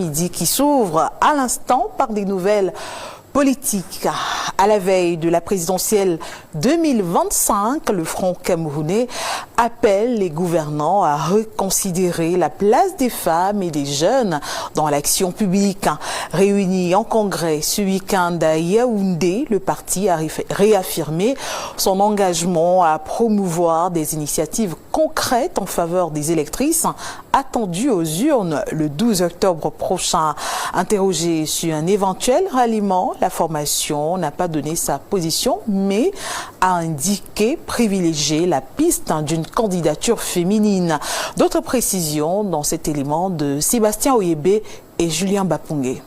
Midi qui s'ouvre à l'instant par des nouvelles politiques. À la veille de la présidentielle 2025, le Front camerounais appelle les gouvernants à reconsidérer la place des femmes et des jeunes dans l'action publique. Réuni en congrès ce week-end à Yaoundé, le parti a réaffirmé son engagement à promouvoir des initiatives concrètes en faveur des électrices attendues aux urnes le 12 octobre prochain. Interrogé sur un éventuel ralliement, la formation n'a pas donné sa position, mais a indiqué privilégier la piste d'une candidature féminine. D'autres précisions dans cet élément de Sébastien Oyebe et Julien Bapongé.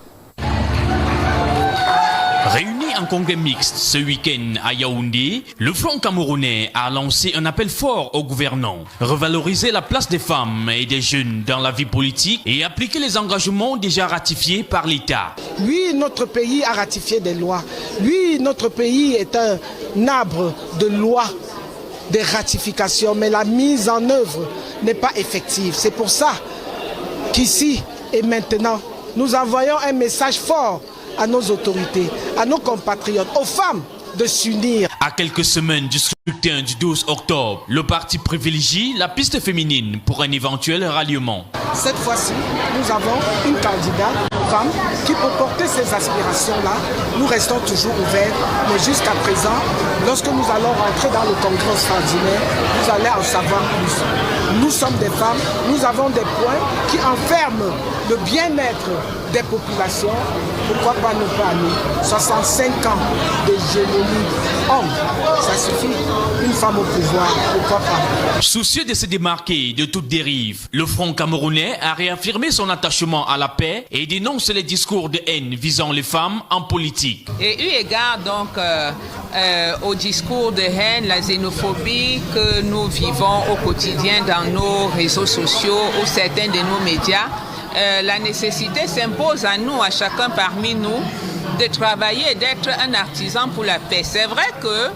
Réunis en congrès mixte ce week-end à Yaoundé, le Front camerounais a lancé un appel fort aux gouvernants. Revaloriser la place des femmes et des jeunes dans la vie politique et appliquer les engagements déjà ratifiés par l'État. Oui, notre pays a ratifié des lois. Oui, notre pays est un arbre de lois, de ratifications, mais la mise en œuvre n'est pas effective. C'est pour ça qu'ici et maintenant, nous envoyons un message fort à nos autorités, à nos compatriotes, aux femmes de s'unir. À quelques semaines du scrutin du 12 octobre, le parti privilégie la piste féminine pour un éventuel ralliement. Cette fois-ci, nous avons une candidate femme qui peut porter ces aspirations-là. Nous restons toujours ouverts, mais jusqu'à présent, lorsque nous allons rentrer dans le congrès extraordinaire, vous allez en savoir plus. Nous sommes des femmes, nous avons des points qui enferment le bien-être des populations. Pourquoi pas ne pas aller 65 ans d'hégémonie homme, ça suffit. Une femme au pouvoir, pourquoi pas. Soucieux de se démarquer de toute dérive, le Front camerounais a réaffirmé son attachement à la paix et dénonce les discours de haine visant les femmes en politique. Et eu égard donc au discours de haine, la xénophobie que nous vivons au quotidien dans nos réseaux sociaux ou certains de nos médias, la nécessité s'impose à nous, à chacun parmi nous, de travailler et d'être un artisan pour la paix. C'est vrai que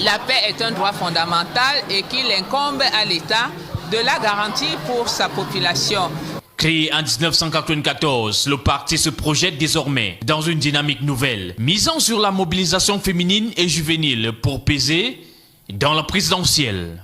la paix est un droit fondamental et qu'il incombe à l'État de la garantir pour sa population. Créé en 1994, le parti se projette désormais dans une dynamique nouvelle, misant sur la mobilisation féminine et juvénile pour peser dans la présidentielle.